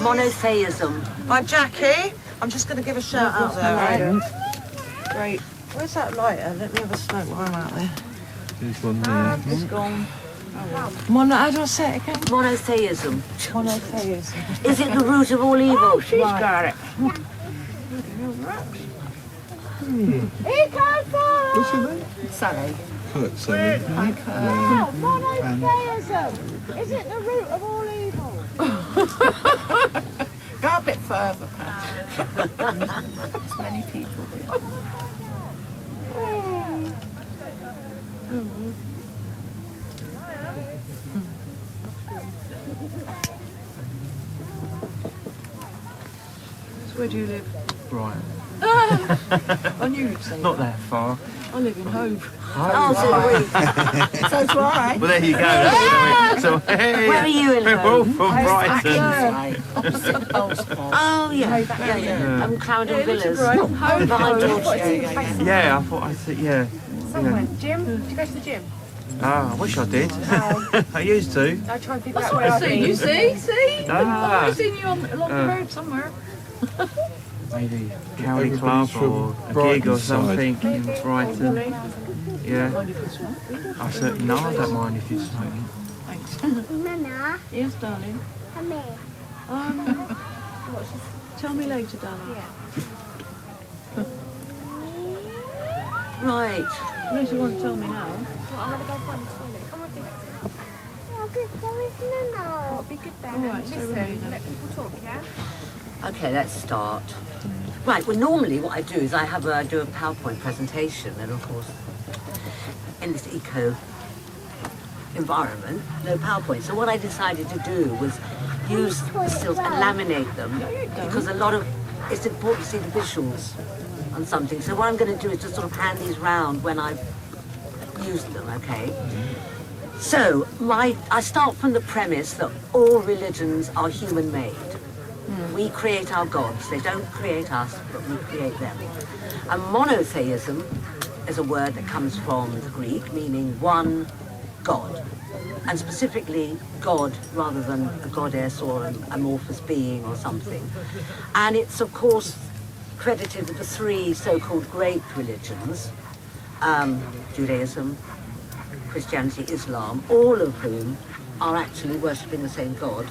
Monotheism. By Jackie. I'm just going to give a shout out there, right? Great. Where's that lighter? Let me have a smoke while I'm out there. There's one there. It's gone. How do I say it again? Monotheism. Monotheism. Is it the root of all evil? Oh, she's got it. What's your name? Sally. Kurt, Sally. Monotheism. Is it the root of all evil? Go a bit further, Pat. There's many people here. So where do you live? Right. I knew you'd say Not that. that far. I live in Hove. Oh, so do we. So's right. Well, there you go. So, hey, Where are you in we're all Hove? from Brighton. Oh, yeah. Clarendon Villas. Behind Torture. Yeah, I thought I said, yeah. Somewhere. Gym? Did you go to the gym? Ah, I wish I did. I used to. I try and figure out where I've been. You see? Ah. I've seen you along the road somewhere. Maybe County Everybody's Club or from a gig Brighton or side. something in Brighton. Yeah. I said, no, I don't mind if you smoke. Thanks. Nana, Yes, darling. come here. Tell me later, darling. Right. Unless you want to tell me now. I'm gonna go find the toilet. Come on, Vicky. Oh, good. There is Nana. Oh, be good then. All right, so Listen, Rowena. let people talk, yeah? Okay, let's start. Right, well, normally what I do is I do a PowerPoint presentation, and of course, in this eco environment, no PowerPoint. So what I decided to do was use the stills and laminate them, because it's important to see the visuals on something. So what I'm going to do is just sort of hand these round when I've used them, okay? So I start from the premise that all religions are human-made. We create our gods. They don't create us, but we create them. And monotheism is a word that comes from the Greek, meaning one God. And specifically God rather than a goddess or an amorphous being or something. And it's, of course, credited with the three so-called great religions, Judaism, Christianity, Islam, all of whom are actually worshipping the same God.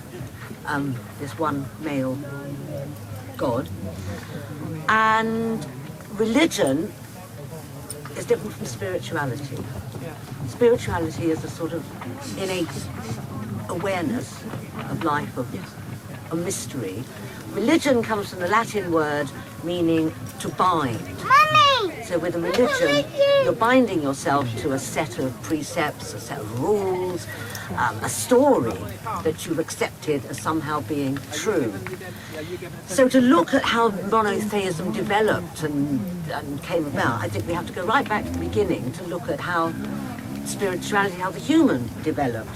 This one male God. And religion is different from spirituality. Spirituality is a sort of innate awareness of life, of a mystery. Religion comes from the Latin word meaning to bind. Mummy! So with a religion, you're binding yourself to a set of precepts, a set of rules, a story that you've accepted as somehow being true. So to look at how monotheism developed and came about, I think we have to go right back to the beginning to look at how spirituality, how the human developed.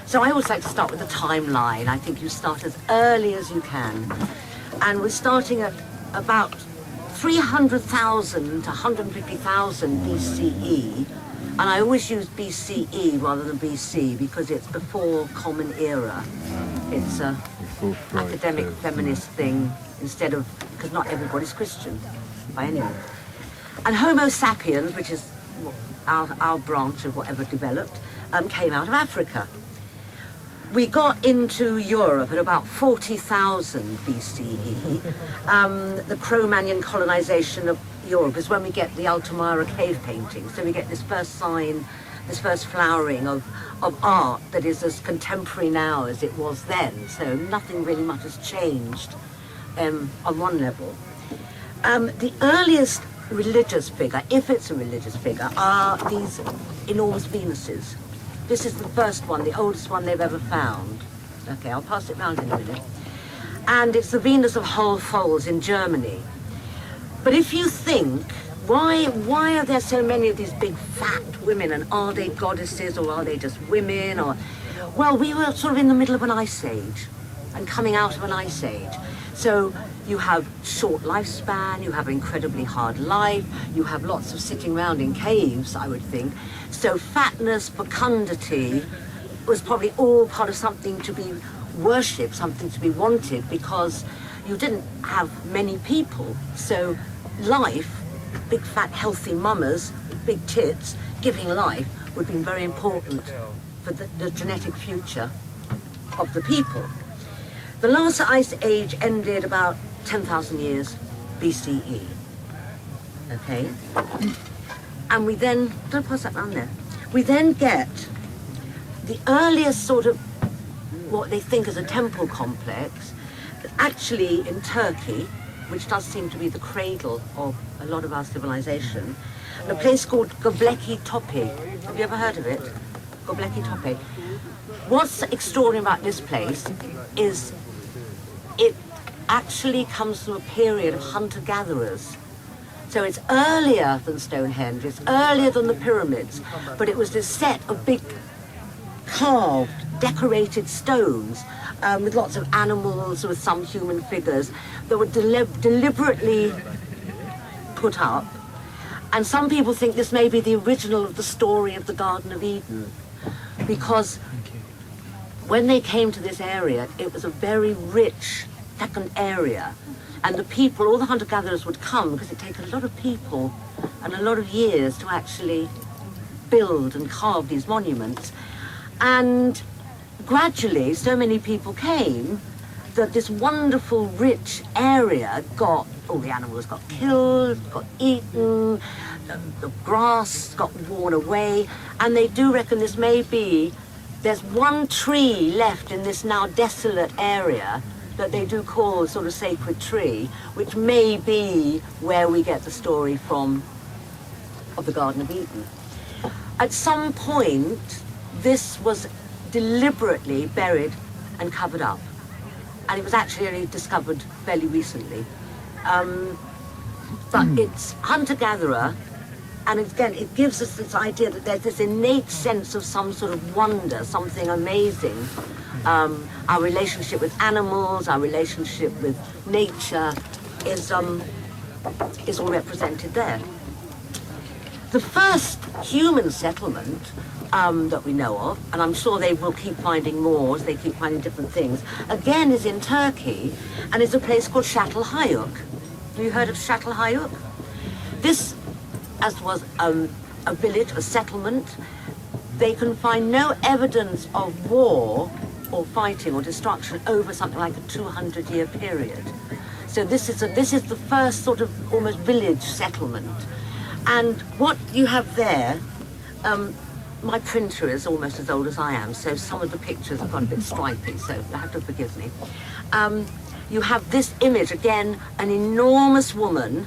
So I always like to start with the timeline. I think you start as early as you can. And we're starting at about 300,000 to 150,000 BCE. And I always use BCE rather than BC because it's before Common Era. It's a academic feminist thing instead of, because not everybody's Christian by any means. And Homo sapiens, which is our branch of whatever developed, came out of Africa. We got into Europe at about 40,000 BCE. The Cro-Magnon colonization of Europe is when we get the Altamira cave paintings. So we get this first sign, this first flowering of art that is as contemporary now as it was then. So nothing really much has changed on one level. The earliest religious figure, if it's a religious figure, are these enormous Venuses. This is the first one, the oldest one they've ever found. Okay, I'll pass it round in a minute. And it's the Venus of Hull Falls in Germany. But if you think, why are there so many of these big fat women, and are they goddesses or are they just women? Or, well, we were sort of in the middle of an ice age and coming out of an ice age. So you have short lifespan, you have incredibly hard life, you have lots of sitting around in caves, I would think. So fatness, fecundity was probably all part of something to be worship, something to be wanted, because you didn't have many people. So life, big fat healthy mamas, big tits, giving life would be very important for the genetic future of the people. The last ice age ended about 10,000 years BCE. Okay? And we then, don't pass that round there. We then get the earliest sort of what they think is a temple complex, actually in Turkey, which does seem to be the cradle of a lot of our civilization, a place called Göbekli Tepe. Have you ever heard of it? Göbekli Tepe. What's extraordinary about this place is it actually comes from a period of hunter-gatherers. So it's earlier than Stonehenge, it's earlier than the pyramids, but it was this set of big carved, decorated stones with lots of animals, with some human figures that were deliberately put up. And some people think this may be the original of the story of the Garden of Eden, because when they came to this area, it was a very rich, fecund area. And the people, all the hunter-gatherers would come, because it takes a lot of people and a lot of years to actually build and carve these monuments. And gradually, so many people came that this wonderful, rich area got, all the animals got killed, got eaten, the grass got worn away, and they do reckon this may be, there's one tree left in this now desolate area that they do call a sort of sacred tree, which may be where we get the story from of the Garden of Eden. At some point, this was deliberately buried and covered up. And it was actually only discovered fairly recently. But it's hunter-gatherer, and again, it gives us this idea that there's this innate sense of some sort of wonder, something amazing. Our relationship with animals, our relationship with nature is all represented there. The first human settlement that we know of, and I'm sure they will keep finding more as they keep finding different things, again is in Turkey, and it's a place called Çatalhöyük. Have you heard of Çatalhöyük? This, as was a village, a settlement, they can find no evidence of war or fighting or destruction over something like a 200-year period. So this is the first sort of almost village settlement. And what you have there, my printer is almost as old as I am, so some of the pictures have got a bit stripy, so you have to forgive me. You have this image, again, an enormous woman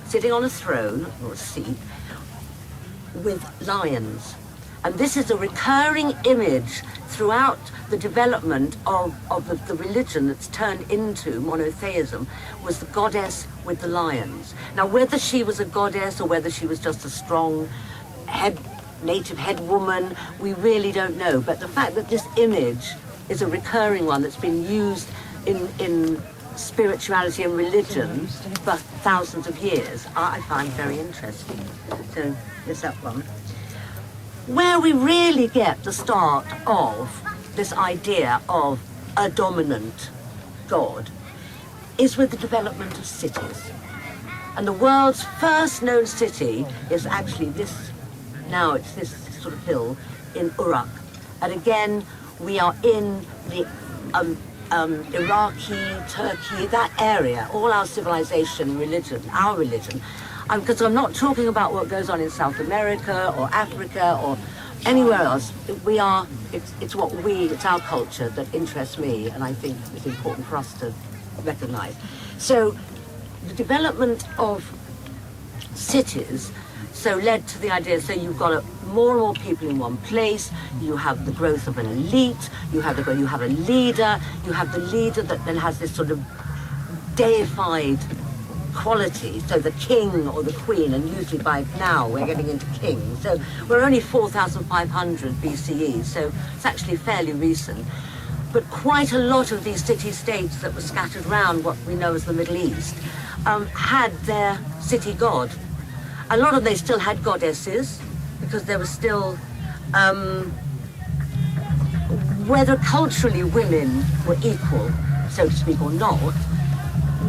sitting on a throne, or a seat, with lions. And this is a recurring image throughout the development of the religion that's turned into monotheism, was the goddess with the lions. Now, whether she was a goddess or whether she was just a strong native head woman, we really don't know. But the fact that this image is a recurring one that's been used in spirituality and religion for thousands of years, I find very interesting. So there's that one. Where we really get the start of this idea of a dominant god is with the development of cities. And the world's first known city is actually this, now it's this sort of hill in Uruk. And again, we are in the Iraqi, Turkey, that area, all our civilization, religion, our religion. Because I'm not talking about what goes on in South America or Africa or anywhere else. It's our culture that interests me, and I think it's important for us to recognize. So the development of cities led to the idea, so you've got more and more people in one place, you have the growth of an elite, you have a leader, you have the leader that then has this sort of deified quality, so the king or the queen, and usually by now we're getting into kings. So we're only 4,500 BCE, so it's actually fairly recent. But quite a lot of these city-states that were scattered around what we know as the Middle East had their city god. A lot of them still had goddesses, because there was still whether culturally women were equal, so to speak, or not,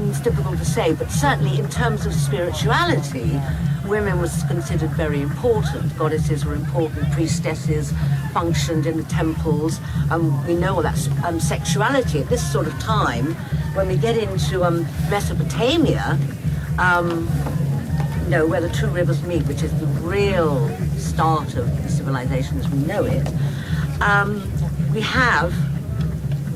it's difficult to say, but certainly in terms of spirituality, women was considered very important. Goddesses were important, priestesses functioned in the temples. We know that sexuality at this sort of time, when we get into Mesopotamia, where the two rivers meet, which is the real start of the civilization as we know it, we have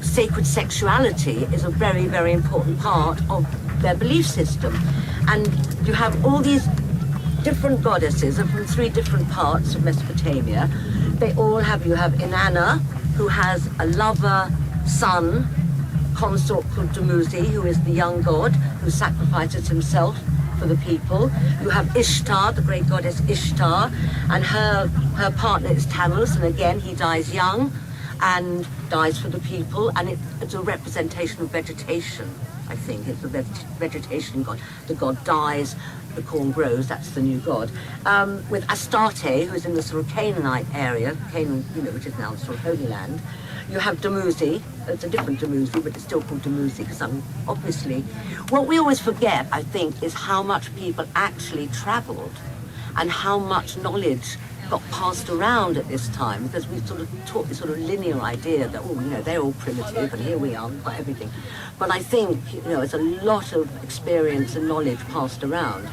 sacred sexuality is a very, very important part of their belief system. And you have all these different goddesses from 3 different parts of Mesopotamia. They all have, you have Inanna, who has a lover son, consort called Dumuzi, who is the young god who sacrifices himself for the people. You have Ishtar, the great goddess Ishtar, and her partner is Tammuz, and again he dies young and dies for the people, and it's a representation of vegetation. I think it's the vegetation god. The god dies, the corn grows, that's the new god. With Astarte, who is in the sort of Canaanite area, Canaan, which is now the sort of Holy Land. You have Dumuzi, it's a different Dumuzi, but it's still called Dumuzi because obviously, what we always forget, I think, is how much people actually traveled and how much knowledge got passed around at this time, because we sort of taught this sort of linear idea that, they're all primitive and here we are, we've got everything. But I think, it's a lot of experience and knowledge passed around.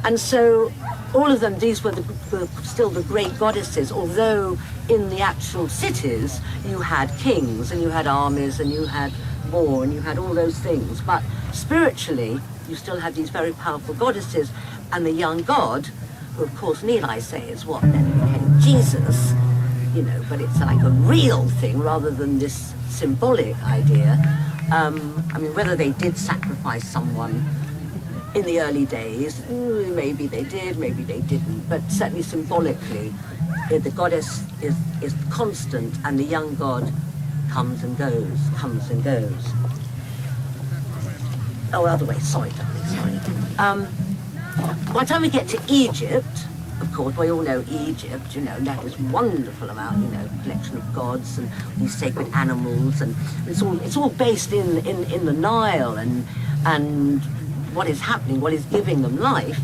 And so all of them, these were still the great goddesses, although in the actual cities you had kings and you had armies and you had war and you had all those things. But spiritually, you still had these very powerful goddesses, and the young god, who of course need I say is what then became Jesus, but it's like a real thing rather than this symbolic idea. Whether they did sacrifice someone in the early days, maybe they did, maybe they didn't, but certainly symbolically, the goddess is constant, and the young god comes and goes. Oh, other way, sorry, darling, sorry. By the time we get to Egypt, of course, we all know Egypt, that is wonderful about, collection of gods and these sacred animals, and it's all based in the Nile and what is happening, what is giving them life.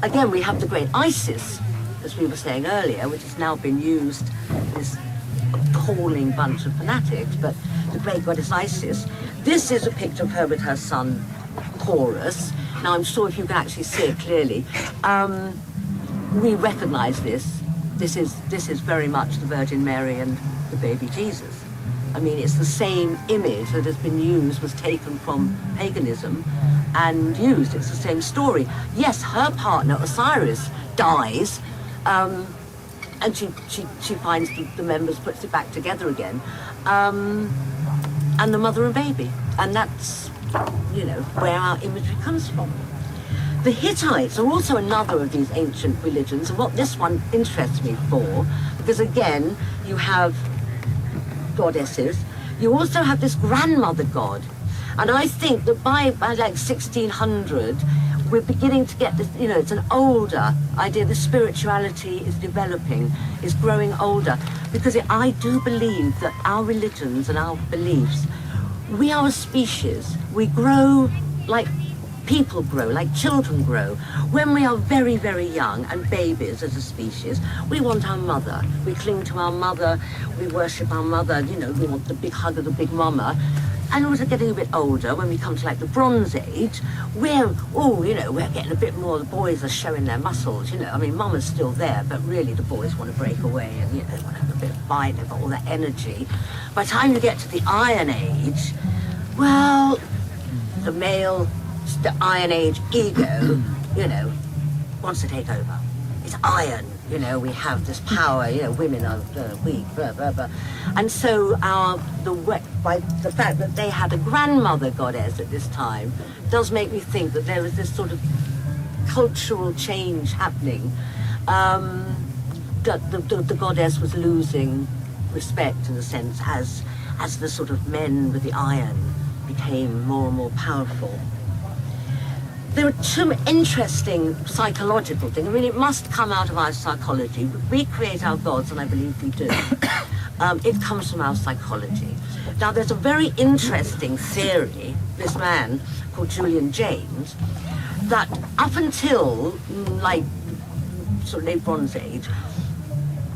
Again, we have the great Isis, as we were saying earlier, which has now been used, this appalling bunch of fanatics, but the great goddess Isis. This is a picture of her with her son Horus. Now, I'm sure if you can actually see it clearly, we recognize this. This is very much the Virgin Mary and the baby Jesus. It's the same image that has been used, was taken from paganism and used. It's the same story. Yes, her partner Osiris dies, and she finds the members, puts it back together again, and the mother and baby, and that's where our imagery comes from. The Hittites are also another of these ancient religions, and what this one interests me for, because again, you have goddesses, you also have this grandmother god, and I think that by like 1600, we're beginning to get this, it's an older idea. The spirituality is developing, is growing older, because I do believe that our religions and our beliefs, we are a species. We grow like people grow, like children grow. When we are very, very young and babies as a species, we want our mother. We cling to our mother, we worship our mother, we want the big hug of the big mama. And as we're getting a bit older, when we come to like the Bronze Age, we're getting a bit more, the boys are showing their muscles, mama's still there, but really the boys want to break away and, they want to have a bit of fight, they've got all that energy. By the time you get to the Iron Age, well, the Iron Age ego, wants to take over. It's iron, we have this power, women are weak, blah, blah, blah. And so by the fact that they had a grandmother goddess at this time does make me think that there was this sort of cultural change happening, that the goddess was losing respect in a sense as the sort of men with the iron became more and more powerful. there are two interesting psychological things. I mean, it must come out of our psychology. We create our gods, and I believe we do. It comes from our psychology. Now, there's a very interesting theory, this man called Julian James, that up until, like, sort of late Bronze Age,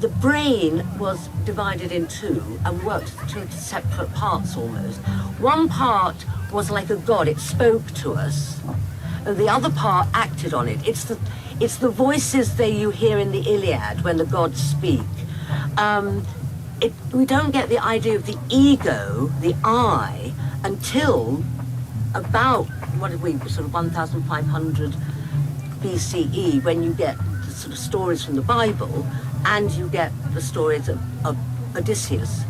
the brain was divided in two and worked two separate parts almost. One part was like a god, it spoke to us, and the other part acted on it. It's the voices that you hear in the Iliad when the gods speak. We don't get the idea of the ego, the I, until about, what did we, sort of 1,500 BCE, when you get the sort of stories from the Bible, and you get the stories of Odysseus.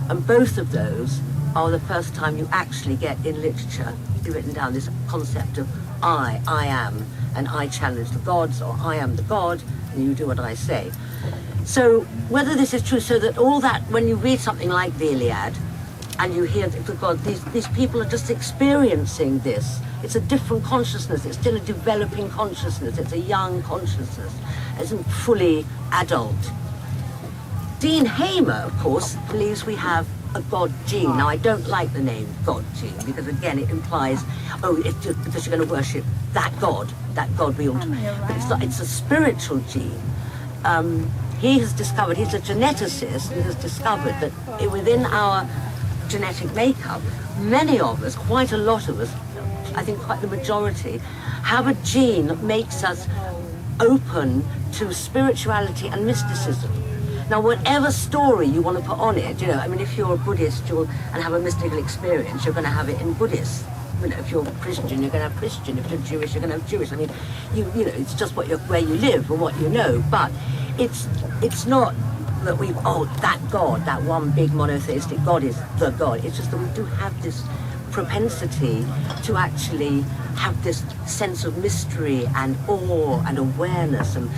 And both of those are the first time you actually get in literature written down this concept of I am, and I challenge the gods, or I am the god, and you do what I say. So whether this is true, so that all that, when you read something like the Iliad, and you hear the god, these people are just experiencing this. It's a different consciousness, it's still a developing consciousness, it's a young consciousness, it isn't fully adult. Dean Hamer, of course, believes we have a God gene. Now, I don't like the name God gene, because again, it implies, oh, it's just because you're going to worship that God we ought to. But it's not, it's a spiritual gene. He has discovered, he's a geneticist, and has discovered that within our genetic makeup, many of us, quite a lot of us, I think quite the majority, have a gene that makes us open to spirituality and mysticism. Now, whatever story you want to put on it, I mean, if you're a Buddhist and have a mystical experience, you're going to have it in Buddhist. If you're Christian, you're going to have Christian. If you're Jewish, you're going to have Jewish. I mean, it's just where you live and what you know. But it's not that that God, that one big monotheistic God is the God. It's just that we do have this propensity to actually have this sense of mystery and awe and awareness and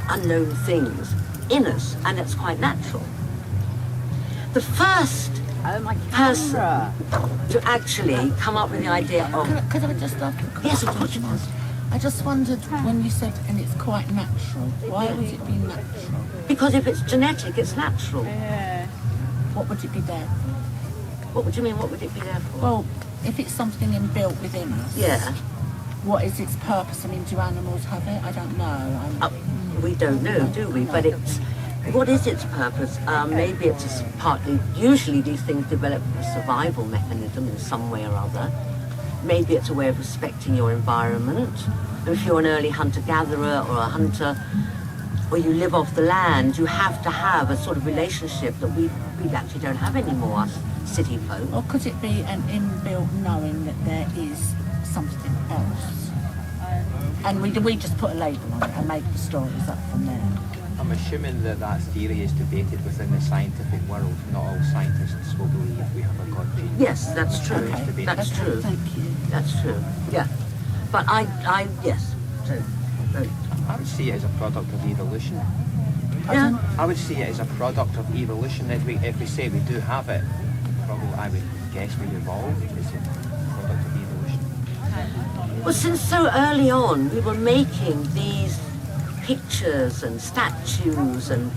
unknown things in us, and it's quite natural. The first person to actually come up with the idea of... Could I just ask a question? Yes, of course you can. I just wondered, when you said, and it's quite natural, why would it be natural? Because if it's genetic, it's natural. What would it be there? What would you mean, what would it be there for? Well, if it's something inbuilt within us, Yeah. what is its purpose? I mean, do animals have it? I don't know. We don't know, do we? But what is its purpose? Maybe it's partly, usually these things develop a survival mechanism in some way or other. Maybe it's a way of respecting your environment. If you're an early hunter-gatherer or a hunter, or you live off the land, you have to have a sort of relationship that we actually don't have anymore, us city folk. Or could it be an inbuilt knowing that there is something else? And we just put a label on it and make the stories up from there. I'm assuming that theory is debated within the scientific world. Not all scientists will believe we have a God gene. Yes, that's true. Okay. That's true. Thank you. That's true. Yeah. But yes. So, I would see it as a product of evolution. yeah. I would see it as a product of evolution. If we say we do have it, probably I would guess we evolved as a product of evolution. Well, since so early on, we were making these pictures and statues and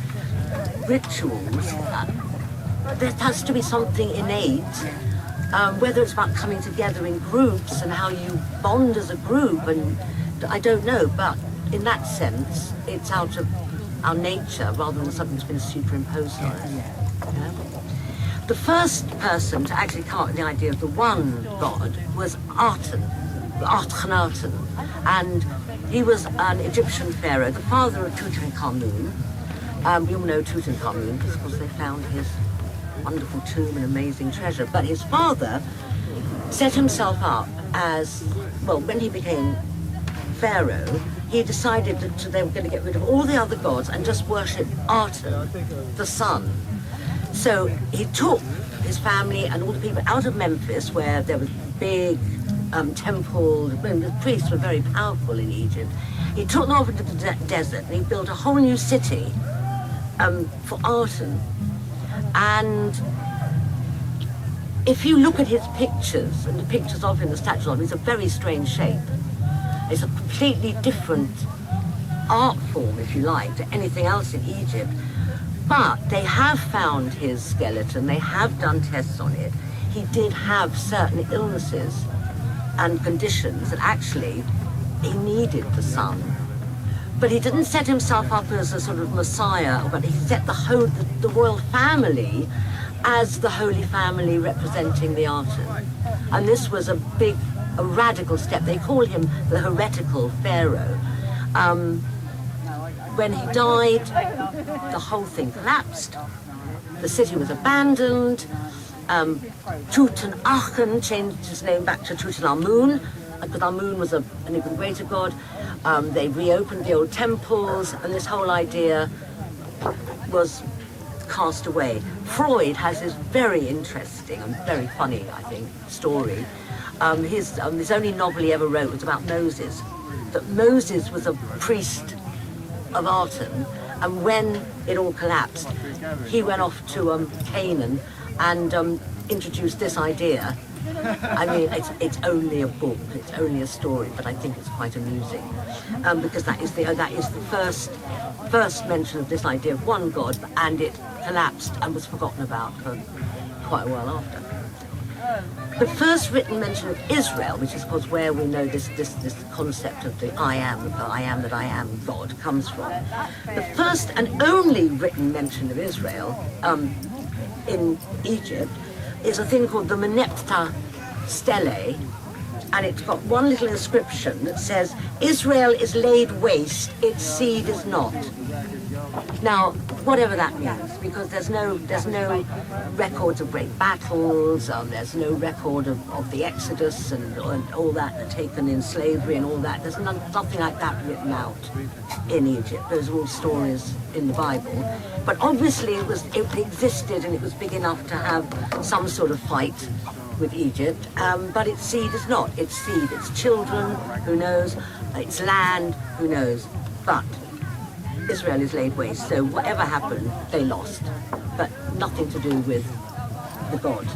rituals. There has to be something innate, whether it's about coming together in groups and how you bond as a group, and I don't know, but in that sense, it's out of our nature rather than something that's been superimposed on us. You know? The first person to actually come up with the idea of the one God was Akhenaten, and he was an Egyptian pharaoh, the father of Tutankhamun. We all know Tutankhamun because, of course, they found his wonderful tomb and amazing treasure. But his father set himself up as, well, when he became pharaoh, he decided that they were going to get rid of all the other gods and just worship Aten, the sun. So he took his family and all the people out of Memphis, where there was big temple, the priests were very powerful in Egypt. He took them over to the desert and he built a whole new city for Aten. And if you look at his pictures and the pictures of him, the statues of him, he's a very strange shape. It's a completely different art form, if you like, to anything else in Egypt. But they have found his skeleton, they have done tests on it. He did have certain illnesses and conditions that actually he needed the sun. But he didn't set himself up as a sort of messiah, but he set the royal family as the Holy Family representing the Aten. And this was a radical step. They call him the heretical pharaoh. When he died, the whole thing collapsed. The city was abandoned. Tutankhamun changed his name back to Tutankhamun, because Amun was an even greater god. They reopened the old temples, and this whole idea was cast away. Freud has this very interesting and very funny, I think, story. His only novel he ever wrote was about Moses. That Moses was a priest of Aten, and when it all collapsed, he went off to Canaan and introduced this idea. I mean, it's only a book, it's only a story, but I think it's quite amusing, because that is the first mention of this idea of one God, and it collapsed and was forgotten about for quite a while after. The first written mention of Israel, which is, of course, where we know this concept of the I am that I am God comes from. The first and only written mention of Israel in Egypt is a thing called the Meneptah Stele, and it's got one little inscription that says, "Israel is laid waste, its seed is not." Now, whatever that means, because there's no records of great battles, there's no record of the Exodus and all that, taken in slavery and all that. There's nothing like that written out in Egypt. Those are all stories in the Bible. But obviously it existed, and it was big enough to have some sort of fight with Egypt, but its seed is not. Its seed, its children, who knows, its land, who knows. But Israel is laid waste, so whatever happened, they lost, but nothing to do with the God.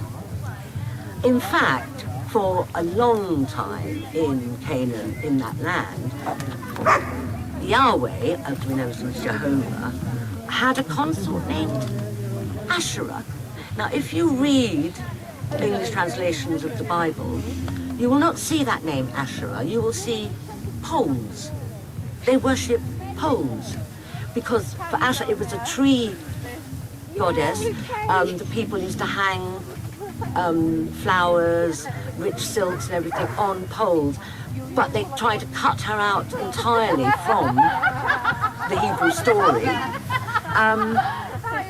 In fact, for a long time in Canaan, in that land, Yahweh, as we know as Jehovah, had a consort named Asherah. Now, if you read English translations of the Bible, you will not see that name Asherah, you will see poles. They worship poles. Because for Asherah it was a tree goddess. The people used to hang flowers, rich silks and everything on poles, but they tried to cut her out entirely from the Hebrew story.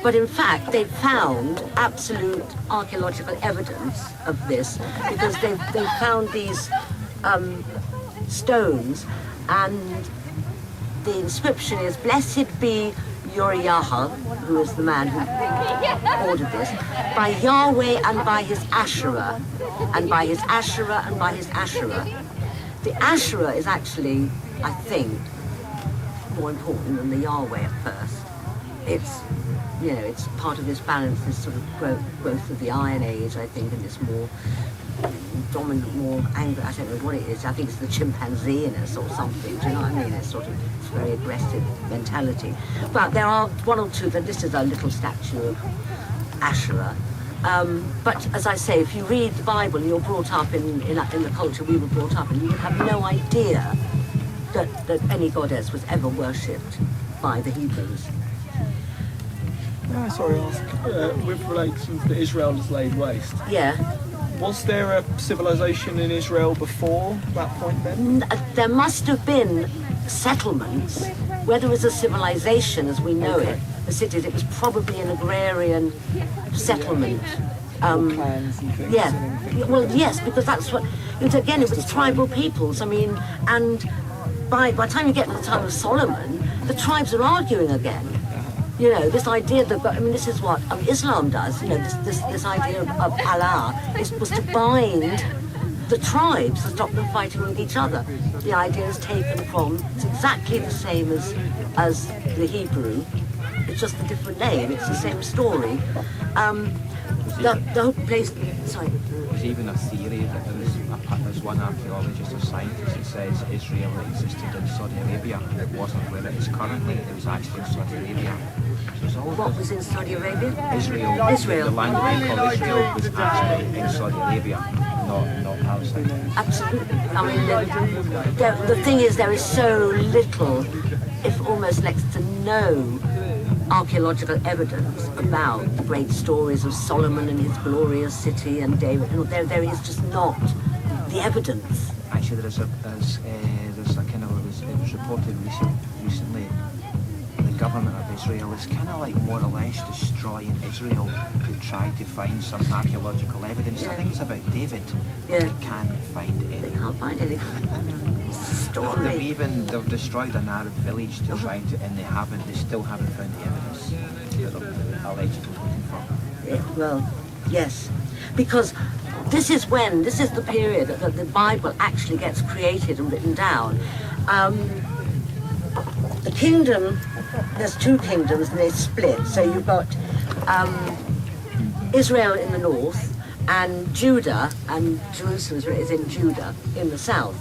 But in fact they found absolute archaeological evidence of this, because they found these stones, and the inscription is, "Blessed be Uriah," who is the man who ordered this, "by Yahweh and by his Asherah, and by his Asherah and by his Asherah." The Asherah is actually, I think, more important than the Yahweh at first. It's, it's part of this balance, this sort of growth of the Iron Age, I think, and this more dominant, more angry, I don't know what it is. I think it's the chimpanzee in us or something. Do you know what I mean? It's sort of very aggressive mentality. But there are one or two. This is a little statue of Asherah. But as I say, if you read the Bible and you're brought up in the culture we were brought up in, you would have no idea that any goddess was ever worshipped by the Hebrews. No, sorry, ask with relation to Israel is laid waste. Yeah. Was there a civilization in Israel before that point then? There must have been settlements. Whether it was a civilization as we know it, the cities, it was probably an agrarian settlement. Clans and things. Yeah. Well, yes, because that's what. Again, it was tribal peoples. I mean, and by the time you get to the time of Solomon, the tribes are arguing again. This idea that, this is what Islam does, this idea of Allah was to bind the tribes to stop them fighting with each other. The idea is taken from, it's exactly the same as the Hebrew, it's just a different name, it's the same story. The whole place, sorry. there's even a theory that there's one archaeologist or scientist that says Israel existed in Saudi Arabia. It wasn't where it is currently. It was actually in Saudi Arabia. So there's all What was in Saudi Arabia? Israel. The land they call Israel was actually in Saudi Arabia, not outside. Absolutely. I mean, the thing is, there is so little, if almost next to no, archaeological evidence about the great stories of Solomon and his glorious city and David. There is just not the evidence. Actually, there's a kind of it was reported recently. The government of Israel is kind of like more or less destroying Israel to try to find some archaeological evidence. I think it's about David. Yeah. They can't find They anything. can't find anything. It's a story. They've destroyed an Arab village to try to, and they still haven't found the evidence that they're allegedly looking for. Yeah, well, yes. Because this is the period that the Bible actually gets created and written down. The kingdom, there's two kingdoms and they split. So you've got Israel in the north and Judah, and Jerusalem is in Judah in the south.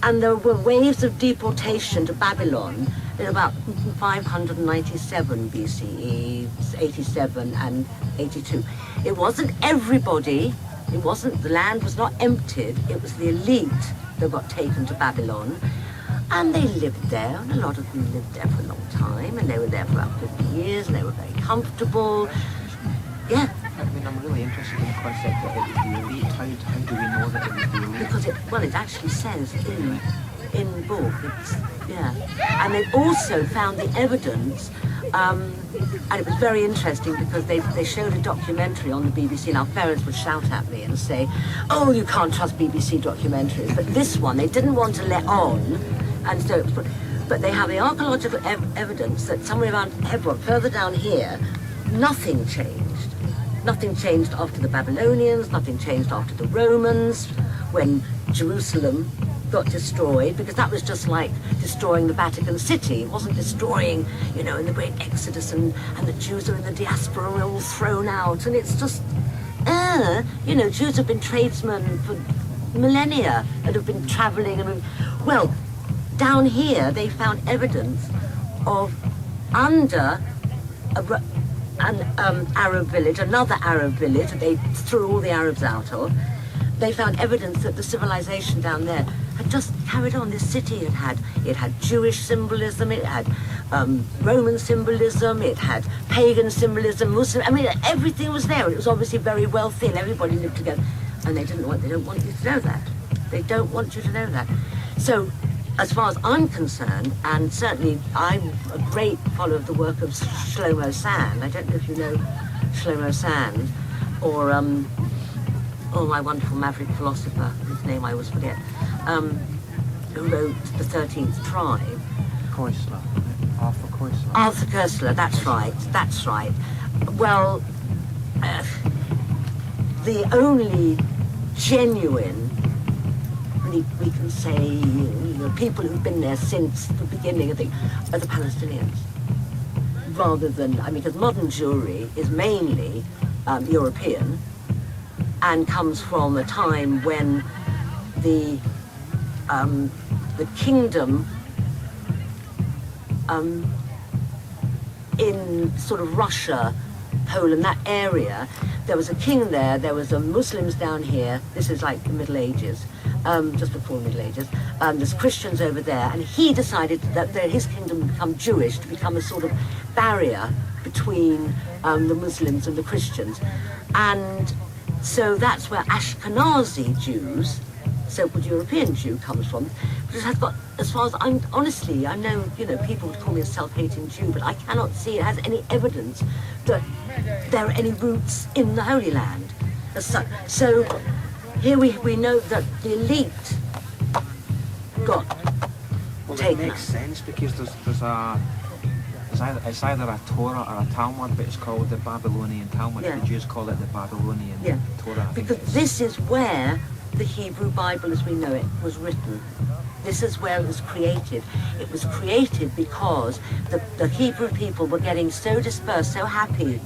And there were waves of deportation to Babylon in about 597 BCE, 87 and 82. It wasn't everybody, the land was not emptied, it was the elite that got taken to Babylon. And they lived there, and a lot of them lived there for a long time, and they were there for about 50 years, and they were very comfortable. Yeah. I mean, I'm really interested in the concept that it was the elite. How do we know that it was the elite? Because it actually says in the book, and they also found the evidence, and it was very interesting because they showed a documentary on the BBC. Now parents would shout at me and say, "Oh, you can't trust BBC documentaries," but this one they didn't want to let on, and so. But they have the archaeological evidence that somewhere around Hebron, further down here, nothing changed. Nothing changed after the Babylonians, nothing changed after the Romans, when Jerusalem got destroyed, because that was just like destroying the Vatican City. It wasn't destroying, in the great Exodus and the Jews are in the diaspora and all thrown out. And it's just, Jews have been tradesmen for millennia and have been traveling. Well, down here they found evidence of under an Arab village, another Arab village that they threw all the Arabs out of. They found evidence that the civilization down there had just carried on. This city had Jewish symbolism, it had Roman symbolism, it had pagan symbolism, Muslim. I mean, everything was there. It was obviously very wealthy, and everybody lived together. And they don't want you to know that. They don't want you to know that. So, as far as I'm concerned, and certainly I'm a great follower of the work of Shlomo Sand. I don't know if you know Shlomo Sand, or my wonderful maverick philosopher, whose name I always forget, who wrote The 13th Tribe. Koestler. Arthur Koestler. Arthur Koestler, that's right. Well, the only genuine, we can say, people who've been there since the beginning, I think, are the Palestinians. Rather than, because modern Jewry is mainly European and comes from a time when the kingdom in sort of Russia, Poland, that area, there was a king there, there was Muslims down here, this is like the Middle Ages, just before the Middle Ages, there's Christians over there, and he decided that his kingdom would become Jewish, to become a sort of barrier between the Muslims and the Christians. And so that's where Ashkenazi Jews, so-called European Jew, comes from. But it has got, as far as I know, people would call me a self-hating Jew, but I cannot see it has any evidence that there are any roots in the Holy Land as such. So here we know that the elite got taken. It makes sense because it's either a Torah or a Talmud, but it's called the Babylonian Talmud. Yeah. The Jews call it the Babylonian Torah. I think Because this is where the Hebrew Bible as we know it was written. This is where it was created. It was created because the Hebrew people were getting so dispersed, so happy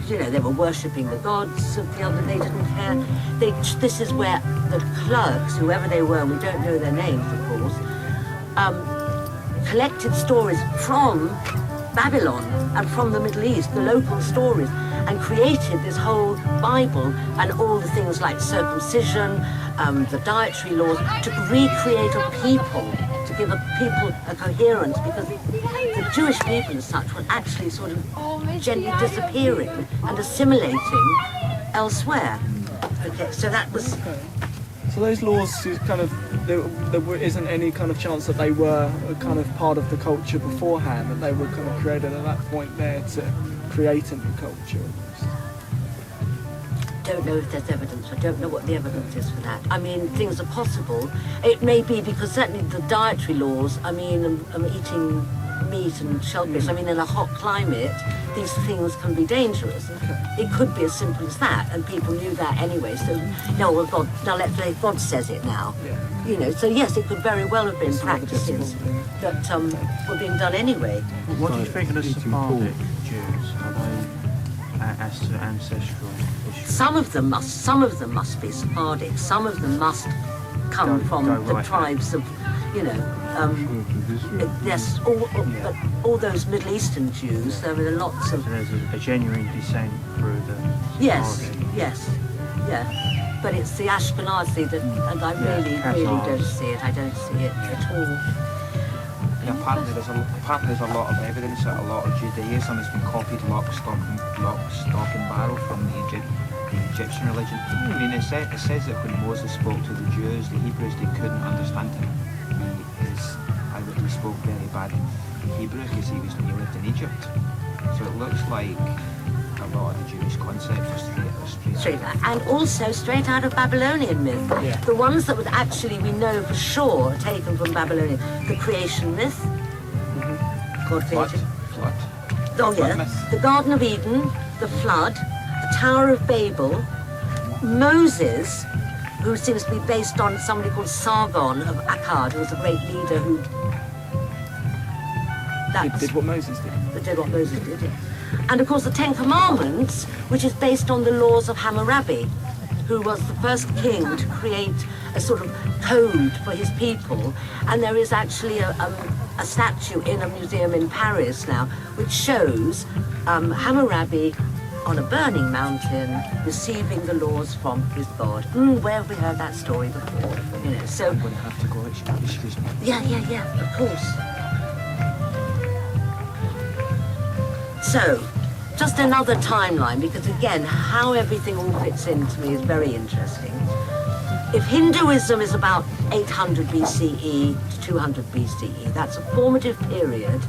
you know, they were worshipping the gods of the other, they didn't care. This is where the clerks, whoever they were, we don't know their names, of course, collected stories from Babylon and from the Middle East, the local stories, and created this whole Bible and all the things like circumcision, the dietary laws, to recreate a people, to give a people a coherence, because the Jewish people as such were actually sort of gently disappearing and assimilating elsewhere. Okay, so that was... So those laws is kind of, isn't any kind of chance that they were kind of part of the culture beforehand, that they were kind of created at that point there to create a new culture almost. Don't know if there's evidence. I don't know what the evidence is for that. I mean, things are possible. It may be because certainly the dietary laws, I mean, I'm eating meat and shellfish. I mean, in a hot climate, these things can be dangerous. It could be as simple as that, and people knew that anyway. So, no, well, God, now let's say God says it now. Yeah. You know, so yes, it could very well have been practices that were being done anyway. What do you think of the Eating Sephardic pork. Jews? Are they as to ancestral issues? Some of them must be Sephardic. Some of them must come Go from the right back. tribes of, you know, yes, but all those Middle Eastern Jews. There were lots of So there's a genuine descent through the yes, Sephardic. yes, yeah. But it's the Ashkenazi that, and I really don't see it. I don't see it at all. Yeah, apparently there's a lot of evidence that a lot of Judaism has been copied lock, stock and barrel from the Egyptian religion. I mean, it says that when Moses spoke to the Jews, the Hebrews, they couldn't understand him. He spoke very bad Hebrew because he lived in Egypt. So it looks like a lot of the Jewish concepts are straight And also straight out of Babylonian myth. Yeah. The ones that would actually, we know for sure, are taken from Babylonian. The creation myth. God created. Flood. Oh yeah. myth. The Garden of Eden, the flood, the Tower of Babel, Moses, who seems to be based on somebody called Sargon of Akkad, who was a great leader who Did what Moses did. that did what Moses did. Yeah. And of course the Ten Commandments, which is based on the laws of Hammurabi, who was the first king to create a sort of code for his people. And there is actually a statue in a museum in Paris now, which shows Hammurabi on a burning mountain, receiving the laws from his God. Where have we heard that story before? You know, so I'm going to have to go, excuse me. yeah, of course. So, just another timeline, because again, how everything all fits into me is very interesting. If Hinduism is about 800 BCE to 200 BCE, that's a formative period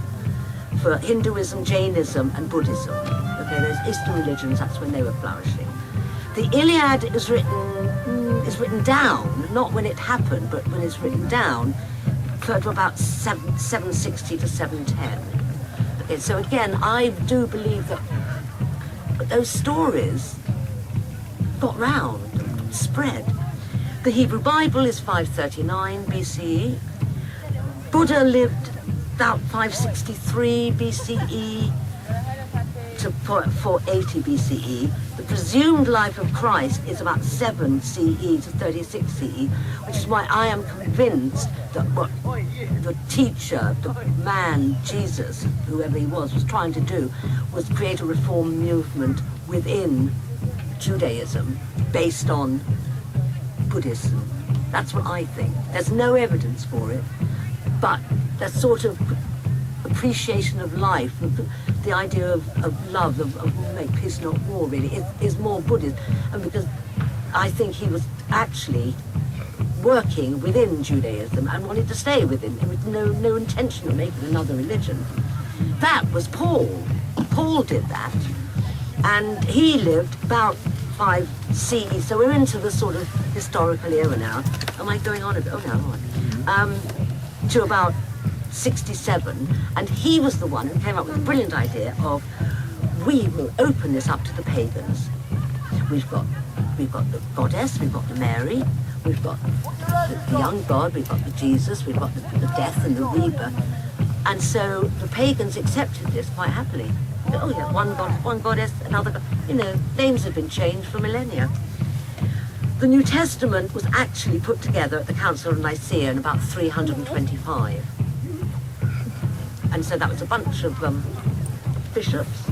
for Hinduism, Jainism, and Buddhism. Okay, those Eastern religions, that's when they were flourishing. The Iliad is written down, not when it happened, but when it's written down, for about 760 to 710. Okay, so again, I do believe that those stories got round, spread. The Hebrew Bible is 539 BCE. Buddha lived about 563 BCE to 480 BCE. The presumed life of Christ is about 7 CE to 36 CE, which is why I am convinced that what the teacher, the man, Jesus, whoever he was trying to do was create a reform movement within Judaism based on Buddhism. That's what I think. There's no evidence for it, but that sort of appreciation of life, the idea of love, of make peace not war, really, is more Buddhist. And because I think he was actually working within Judaism and wanted to stay within it with no intention of making another religion. That was Paul. Paul did that. And he lived about 5 CE, so we're into the sort of historical era now. Am I going on a bit? Oh no, to about 67, and he was the one who came up with the brilliant idea of, we will open this up to the pagans. We've got the goddess, we've got the Mary, we've got the young God, we've got the Jesus, we've got the death and the rebirth. And so the pagans accepted this quite happily. Oh yeah, one god, one goddess, another god. You know, names have been changed for millennia. The New Testament was actually put together at the Council of Nicaea in about 325. And so that was a bunch of bishops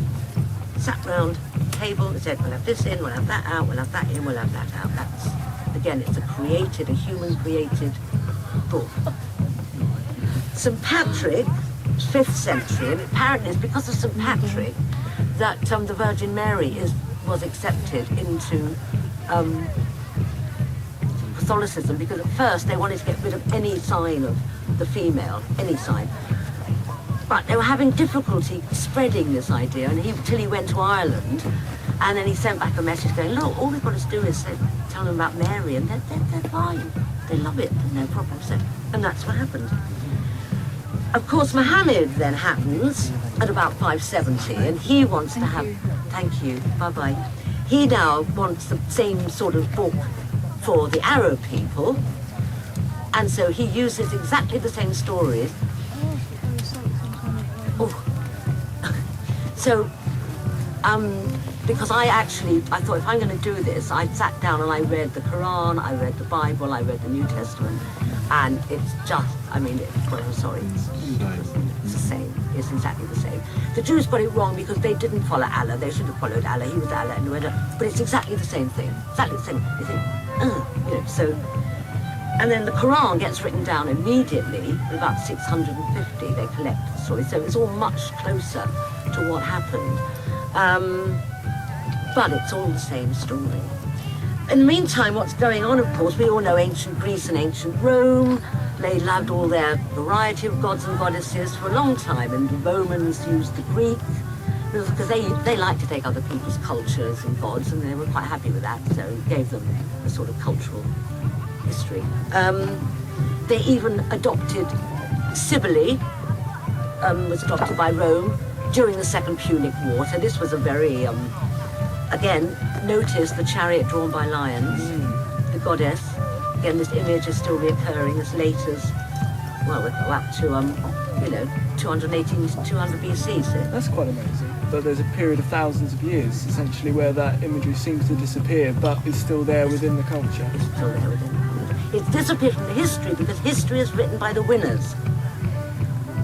sat round a table and said, we'll have this in, we'll have that out, we'll have that in, we'll have that out. That's, again, it's a human created book. St. Patrick, 5th century, and apparently it's because of St. Patrick that the Virgin Mary was accepted into Catholicism, because at first they wanted to get rid of any sign of the female, any sign. But they were having difficulty spreading this idea, and till he went to Ireland, and then he sent back a message going, look, all we've got to do is tell them about Mary, and they're fine. They love it, no problem. So, and that's what happened. Of course, Muhammad then happens at about 570, and he wants to have, thank you, bye-bye. He now wants the same sort of book for the Arab people, and so he uses exactly the same stories. Oh. So, because I thought if I'm going to do this, I sat down and I read the Quran, I read the Bible, I read the New Testament, and it's just, it's the same. It's exactly the same. The Jews got it wrong because they didn't follow Allah. They should have followed Allah. He was Allah, and but it's exactly the same thing. Exactly the same. You think, so. And then the Quran gets written down immediately. About 650, they collect the story. So it's all much closer to what happened. But it's all the same story. In the meantime, what's going on, of course, we all know ancient Greece and ancient Rome. They loved all their variety of gods and goddesses for a long time, and the Romans used the Greek because they like to take other people's cultures and gods, and they were quite happy with that, so it gave them a sort of cultural history. They even adopted Cybele, was adopted by Rome during the Second Punic War, so this was a very, again, notice the chariot drawn by lions, the goddess. Again, this image is still reoccurring as late as, well, we're up to, 218 to 200 BC. So. That's quite amazing. But there's a period of thousands of years, essentially, where that imagery seems to disappear, but is still there within the culture. It's still there within the culture. It's disappeared from the history because history is written by the winners.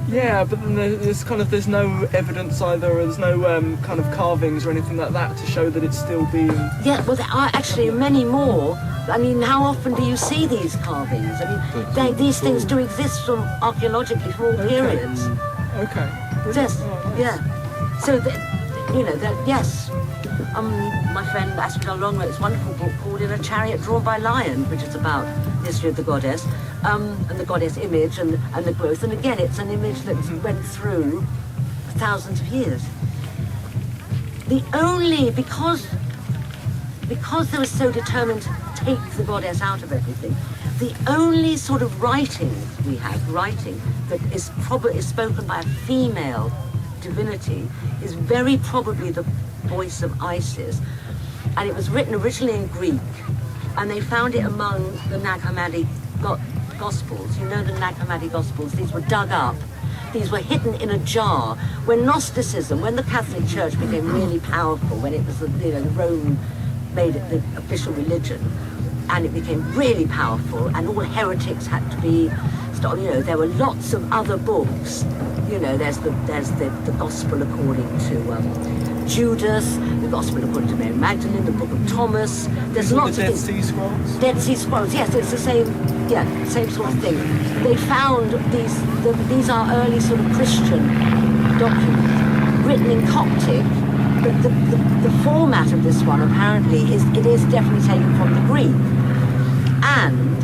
Yeah, but then there's no evidence either, or there's no kind of carvings or anything like that to show that it's still being... Yeah, well, there are actually many more. I mean, how often do you see these carvings? I mean, these things do exist from archaeologically from all periods. Okay. Yes, yeah. So, yes. My friend Astrid Long wrote this wonderful book called In a Chariot Drawn by Lions, which is about the history of the goddess, and the goddess image and the growth. And again, it's an image that went through thousands of years. Because they were so determined to take the goddess out of everything, the only sort of writing that is spoken by a female divinity is very probably the voice of Isis, and it was written originally in Greek, and they found it among the Nag Hammadi Gospels. You know the Nag Hammadi Gospels, these were dug up, these were hidden in a jar. When Gnosticism, when the Catholic Church became really powerful, when it was Rome made it the official religion, and it became really powerful, and all heretics had to be stopped. There were lots of other books. There's the Gospel according to Judas, the Gospel according to Mary Magdalene, the Book of Thomas. There's lots of Dead Sea Scrolls. Dead Sea Scrolls. Yes, it's the same. Yeah, same sort of thing. They found these are early sort of Christian documents written in Coptic. But the format of this one apparently is definitely taken from the Greek, and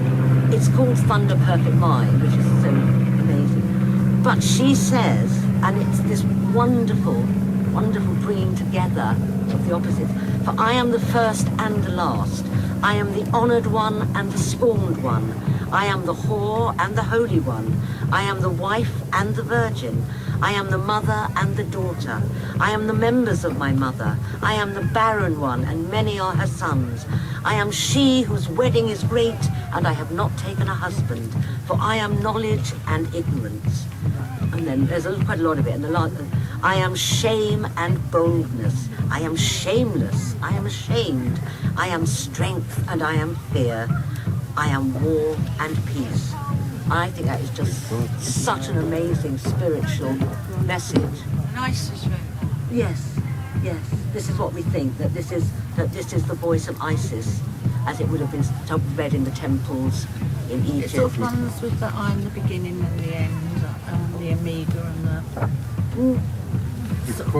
it's called Thunder Perfect Mind, which is so amazing. But she says, and it's this wonderful bringing together of the opposites. For I am the first and the last. I am the honoured one and the scorned one. I am the whore and the holy one. I am the wife and the virgin. I am the mother and the daughter. I am the members of my mother. I am the barren one, and many are her sons. I am she whose wedding is great, and I have not taken a husband, for I am knowledge and ignorance. And then there's quite a lot of it. And the last, I am shame and boldness. I am shameless. I am ashamed. I am strength and I am fear. I am war and peace. I think that is just such an amazing spiritual message. Nice as well. Yes, yes. This is what we think, that this is the voice of Isis, as it would have been read in the temples in It's all Egypt. ones with the I am the beginning and the end, the Omega and the...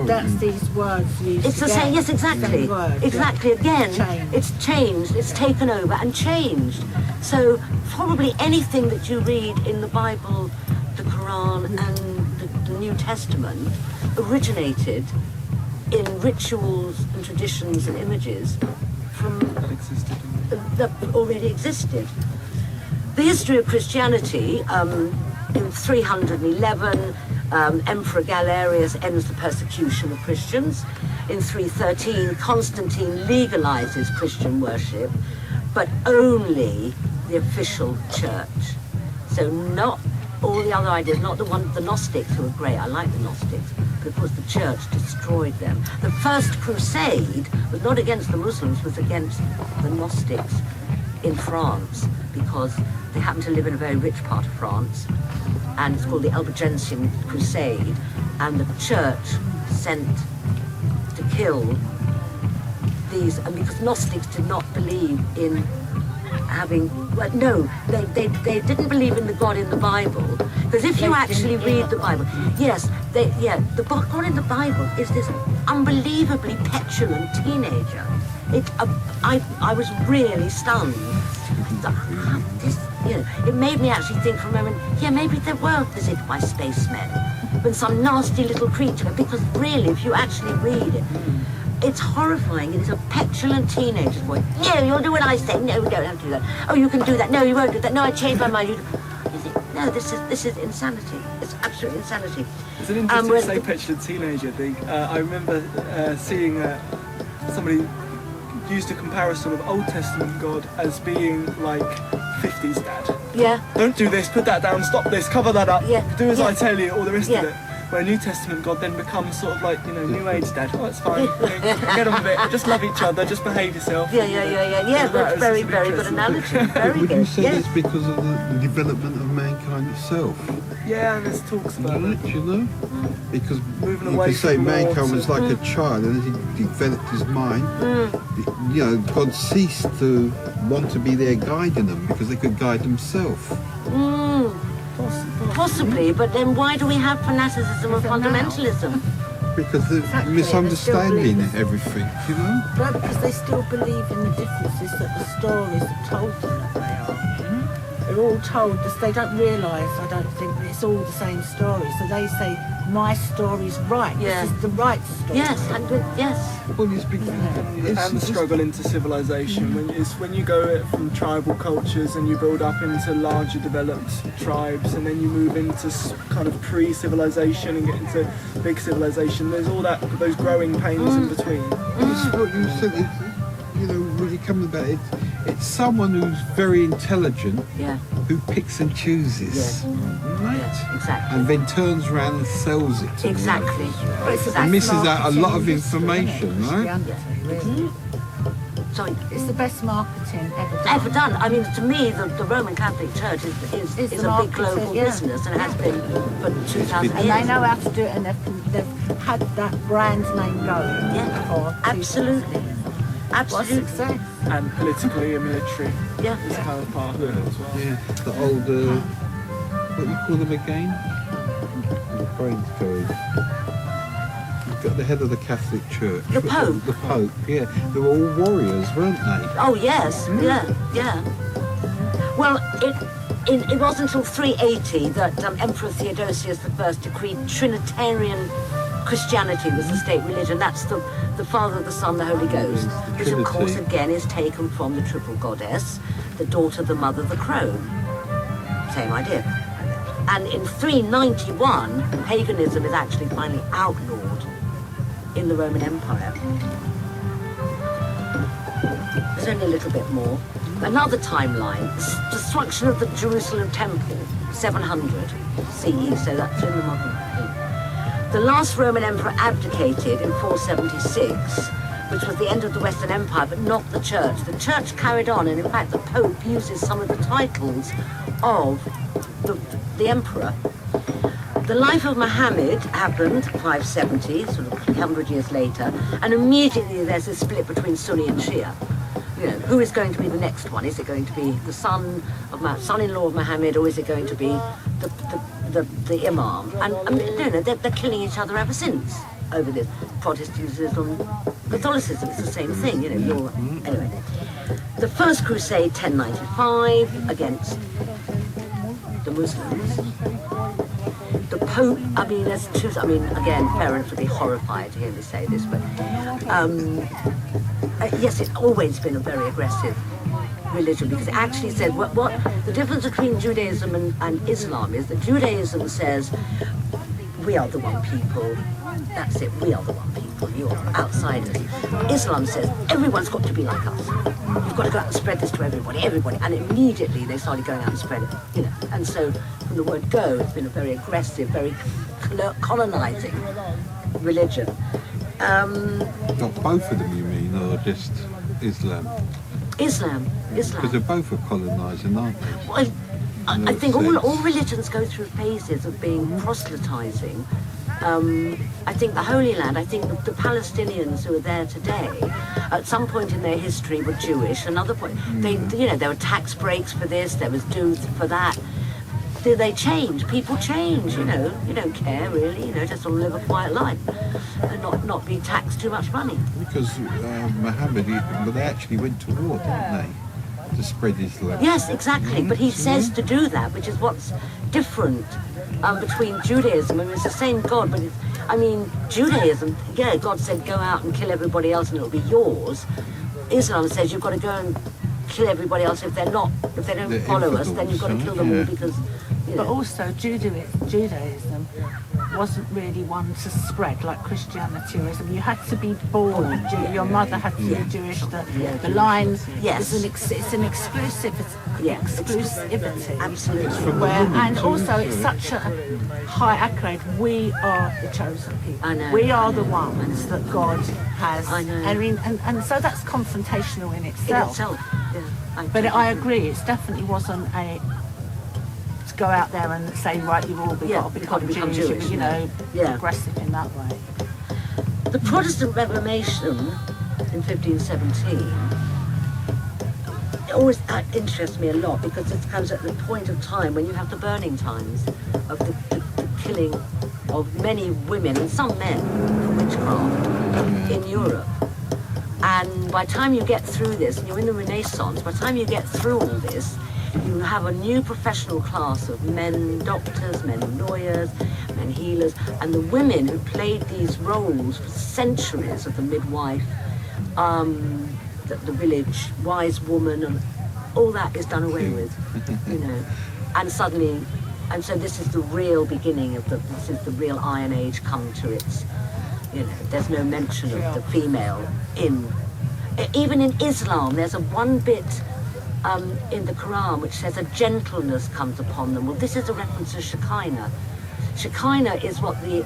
That's these words used It's the again. same, yes, exactly. Same word, Exactly, again, Changed. it's changed, it's taken over and changed. So probably anything that you read in the Bible, the Quran and the New Testament originated in rituals and traditions and images from That existed. that already existed. The history of Christianity, in 311, Emperor Galerius ends the persecution of Christians. In 313, Constantine legalizes Christian worship, but only the official church. So not all the other ideas, not the Gnostics, who are great, I like the Gnostics, but of course the church destroyed them. The first crusade was not against the Muslims, was against the Gnostics in France, because they happened to live in a very rich part of France, and it's called the Albigensian Crusade, and the church sent to kill these, and because Gnostics did not believe in having, well, no, they didn't believe in the God in the Bible, because if you actually read the Bible, yes, the God in the Bible is this unbelievably petulant teenager. I was really stunned. It made me actually think for a moment, yeah, maybe they were visited by spacemen, when some nasty little creature, because really, if you actually read it, it's horrifying. It is a petulant teenager's voice. No, you'll do what I say. No, we don't have to do that. Oh, you can do that. No, you won't do that. No, I changed my mind. You think, no, this is insanity. It's absolute insanity. It's an interesting to say petulant teenager thing. I remember seeing somebody used a comparison of Old Testament God as being like 50s dad. Yeah. Don't do this, put that down, stop this, cover that up, Yeah. do as Yeah. I tell you, all the rest Yeah. of it. Where New Testament God then becomes sort of like, New Age dad. Oh, it's fine. Get on with it. Just love each other. Just behave yourself. Yeah. That's very, very good analogy. Very Would you good. say Yes. it's because of the development of mankind itself? Yeah, and there's talks about it. Because Moving you away can say from law mankind to- was like a child, and as he developed his mind, God ceased to want to be there guiding them because they could guide themselves. Possibly, but then why do we have fanaticism and fundamentalism? Because they're Exactly, misunderstanding they still everything, But because they still believe in the differences that the stories have told them that they are. They're all told this, they don't realise, I don't think, that it's all the same story. So they say, my story's right, Yeah. this is the right story. Yes, yes. Well, it's because And the struggle into civilization. When you go from tribal cultures and you build up into larger developed tribes, and then you move into kind of pre-civilization and get into big civilization. There's all those growing pains in between. It's what you said. When you come about it, it's someone who's very intelligent Yeah, who picks and chooses, right? yeah, exactly. And then turns around and sells it to Exactly. And Exactly. misses out a lot of Marketing history, information, isn't it? right? Christianity, really. Sorry. It's the best marketing ever done. Ever done. I mean, to me, the Roman Catholic Church is It's a the big marketing, global yeah. business, and it has been for 2,000 And they years. know how to do it, and they've had that brand name going Yeah, for absolutely. 2000 years. What Absolutely. success. And politically and military Yeah. is kind of part of it as well. Yeah, the old, what do you call them again? The brain's going. You've got the head of the Catholic Church. The Pope. The Pope, yeah. They were all warriors, weren't they? Oh yes, yeah. Well, it wasn't until 380 that Emperor Theodosius I decreed Trinitarian Christianity was the state religion. That's the Father, the Son, the Holy Ghost, which of course Trinity. again is taken from the triple goddess, the daughter, the mother, the crone. Same idea. And in 391, paganism is actually finally outlawed in the Roman Empire. There's only a little bit more. Another timeline, destruction of the Jerusalem temple, 700 CE, so that's in the modern age. The last Roman emperor abdicated in 476, which was the end of the Western Empire, but not the church. The church carried on, and in fact the Pope uses some of the titles of the emperor. The life of Muhammad happened 570, sort of 100 years later, and immediately there's a split between Sunni and Shia. You know, who is going to be the next one? Is it going to be the son-in-law of Muhammad, or is it going to be the imam? And you know, they're killing each other ever since over this. Protestantism, Catholicism, it's the same thing. You know, anyway. The First Crusade, 1095, against the Muslims. The Pope, I mean, there's two, I mean, again, parents would be horrified to hear me say this, but yes, it's always been a very aggressive religion, because it actually said what the difference between Judaism and Islam is that Judaism says we are the one people, that's it, we are the one people, you're outsiders. Islam says everyone's got to be like us. You've got to go out and spread this to everybody, and immediately they started going out and spread it, you know. And so from the word go, it's been a very aggressive, very colonizing religion. Not both of them, you mean, or just Islam? Islam. Because they're both are colonising, aren't they? Well, I think all religions go through phases of being proselytizing. I think the Holy Land, I think the Palestinians who are there today, at some point in their history were Jewish. Another point, there were tax breaks for this, there was dues for that. Do they change? People change, you know. You don't care really, you know, just want to live a quiet life and not be taxed too much money. Because Muhammad, they actually went to war, didn't they? To spread Islam. Yes, exactly. But he says to do that, which is what's different between Judaism. I mean, it's the same God, but Judaism, yeah, God said go out and kill everybody else and it'll be yours. Islam says you've got to go and kill everybody else if they don't follow us, then you've got to kill them all because. You know. But also Judaism wasn't really one to spread like Christianity or Islam. You had to be born Jew. Your mother had to be Jewish. The line is it's an exclusivity. Absolutely. And also it's such a high accolade. We are the chosen people. I know. We are the ones that God has. I know. I mean, and so that's confrontational in itself. Yeah. But I agree. It definitely wasn't a go out there and say, right, you've all got to become Jewish, you know, aggressive in that way. The Protestant Reformation in 1517, it always interests me a lot because it comes at the point of time when you have the burning times of the killing of many women and some men for witchcraft in Europe. And by the time you get through this, and you're in the Renaissance, by the time you get through all this, you have a new professional class of men doctors, men lawyers, men healers, and the women who played these roles for centuries of the midwife, the village wise woman, and all that is done away with, you know. And suddenly, and so this is the real beginning of this is the real Iron Age come to its, you know, there's no mention of the female even in Islam, there's a one bit in the Quran which says a gentleness comes upon them. Well, this is a reference to Shekinah. Shekinah is what the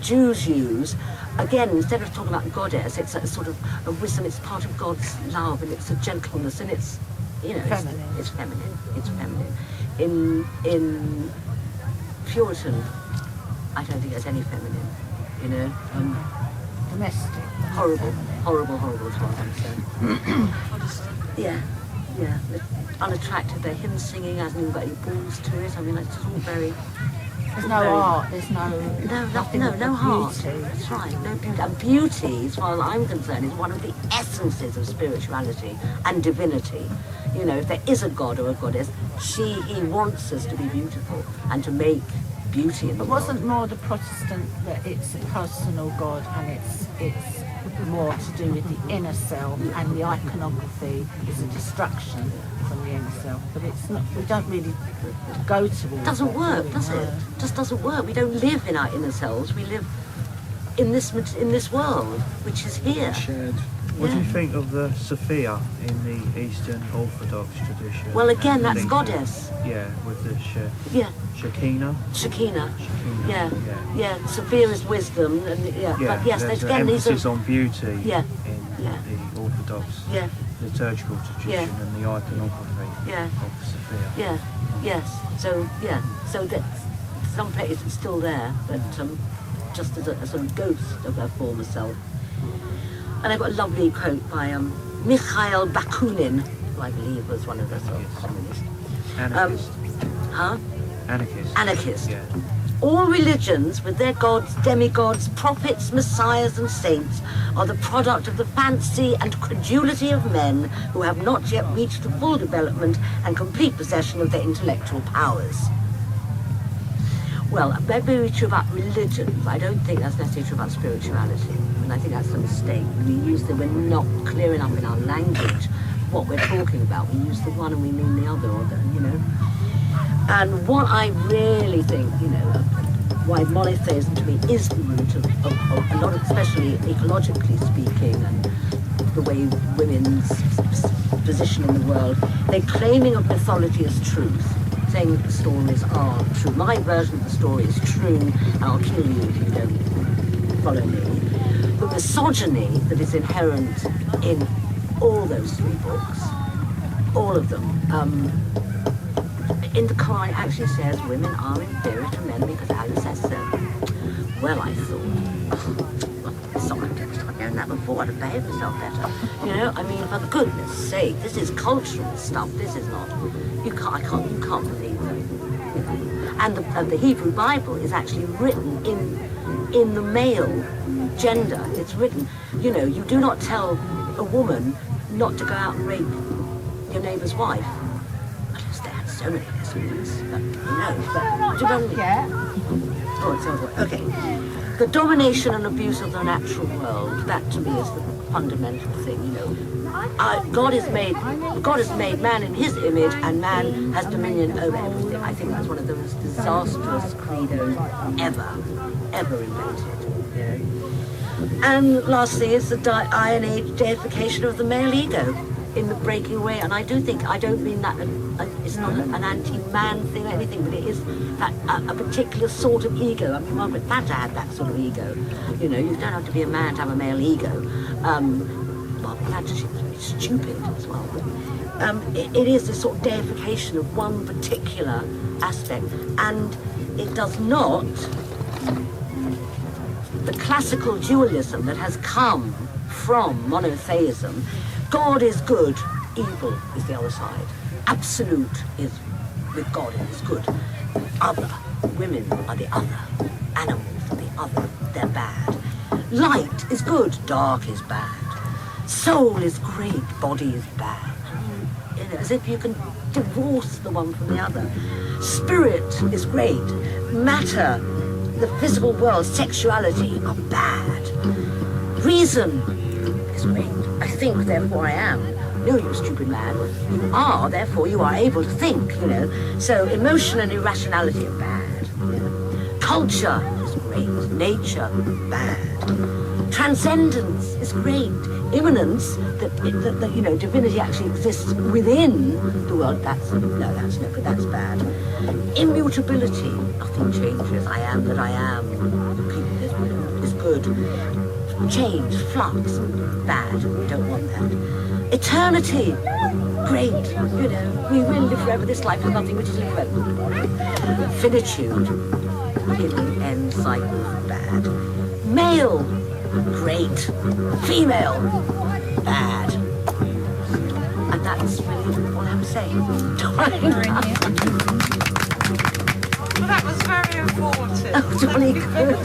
Jews use. Again, instead of talking about goddess, it's a sort of a wisdom, it's part of God's love, and it's a gentleness, and it's, you know, it's feminine. It's feminine. In Puritan, I don't think there's any feminine, you know. Domestic. Horrible as far as I'm concerned. Yeah. It's unattractive. Their hymn singing hasn't even got any balls to it. I mean, it's all very. There's no art. There's no heart. Beauty. That's right. No beauty. And beauty, as far as I'm concerned, is one of the essences of spirituality and divinity. You know, if there is a god or a goddess, he wants us to be beautiful and to make beauty in the world. It wasn't more the Protestant that it's a personal God and it's more to do with the inner self, and the iconography is a distraction from the inner self. But it's not. We don't really go towards. It doesn't work, does it? It just doesn't work. We don't live in our inner selves. We live in this world, which is here. Shared. What do you think of the Sophia in the Eastern Orthodox tradition? Well, again, and that's linked goddess. with- Yeah, with the Yeah, Shekinah. Shekinah. Shekinah, Yeah, yeah. yeah. Sophia is wisdom, and Yeah, but yes, there's again, an these emphasis are on beauty Yeah, in yeah. the Orthodox yeah, liturgical tradition and the iconography Yeah. of the Sophia. yeah, yes. So that some places it's still there, but just as a sort of ghost of her former self. And I've got a lovely quote by Mikhail Bakunin, who I believe was one of the sort of communists. Anarchist. Huh? Anarchist. Anarchist. Yeah. All religions, with their gods, demigods, prophets, messiahs and saints, are the product of the fancy and credulity of men who have not yet reached the full development and complete possession of their intellectual powers. Well, that may be true about religion, but I don't think that's necessarily true about spirituality. And I think that's a mistake. We're not clear enough in our language what we're talking about. We use the one and we mean the other, you know. And what I really think, you know, why monotheism to me is the root of a lot of, especially ecologically speaking, and the way women's position in the world, they're claiming of mythology as truth, saying that the stories are true. My version of the story is true, and I'll kill you if you don't follow me. The misogyny that is inherent in all those three books, all of them, in the Quran it actually says women are inferior to men because Allah says so. Well, I thought, sorry, I've known that before, I'd have behaved myself better. You know, I mean, for goodness sake, this is cultural stuff, this is not, you can't believe that. And the Hebrew Bible is actually written in the male gender. It's written, you know, you do not tell a woman not to go out and rape your neighbour's wife. Unless they had so many lesbians, but no. But do you know what I mean? Oh, it's over. Okay. The domination and abuse of the natural world, that to me is the fundamental thing, you know. God has made man in his image, and man has dominion over everything. I think that's one of the most disastrous credos ever invented. You know? And lastly, it's the Iron Age deification of the male ego in the breaking away. And I don't mean that it's not an anti-man thing or anything, but it is a particular sort of ego. I mean, Margaret Thatcher had that sort of ego. You know, you don't have to be a man to have a male ego. Margaret Thatcher, she was very stupid as well. But, it is this sort of deification of one particular aspect, and it does not. The classical dualism that has come from monotheism, God is good, evil is the other side. Absolute is with God, it is good. Other, women are the other. Animals are the other, they're bad. Light is good, dark is bad. Soul is great, body is bad. You know, as if you can divorce the one from the other. Spirit is great. Matter, the physical world, sexuality are bad. Reason is great. I think, therefore I am. No, you stupid man. You are, therefore you are able to think, you know. So emotion and irrationality are bad. You know. Culture is great. Nature, bad. Transcendence is great. Immanence, that you know, divinity actually exists within the world, that's bad. Immutability, nothing changes, I am that I am, is good. Change, flux, bad, we don't want that. Eternity, great, you know, we will live forever, this life is nothing which is live forever. Finitude, beginning, end, cycle, bad. Male, great. Female, bad. And that's really all I'm saying. Well, that was very informative. Oh, Johnny, good.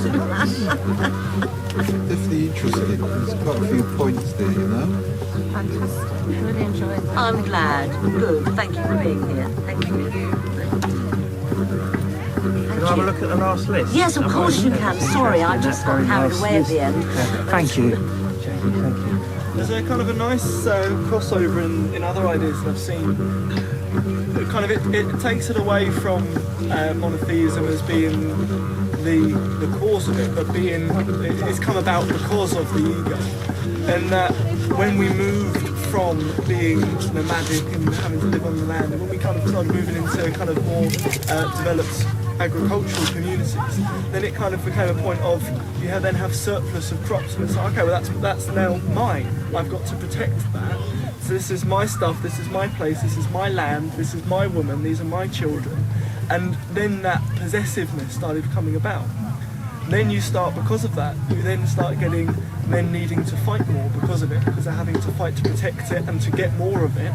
Definitely interesting. There's quite a few points there, you know. Fantastic. Really enjoyed that. I'm glad. Good. Thank you for being here. Thank you. Can I have a look at the last list? Yes, of course you can. Sorry, I just got carried away at the end. Thank you. Jamie, thank you. There's a kind of a nice crossover in other ideas that I've seen. It takes it away from monotheism as being the cause of it, but it's come about because of the ego, and that when we moved from being nomadic and having to live on the land, and when we kind of started moving into kind of more developed agricultural communities, then it kind of became a point of you then have surplus of crops, and it's like, okay, well that's now mine. I've got to protect that. So this is my stuff, this is my place, this is my land, this is my woman, these are my children. And then that possessiveness started coming about. Then you start, because of that, you then start getting men needing to fight more because of it, because they're having to fight to protect it and to get more of it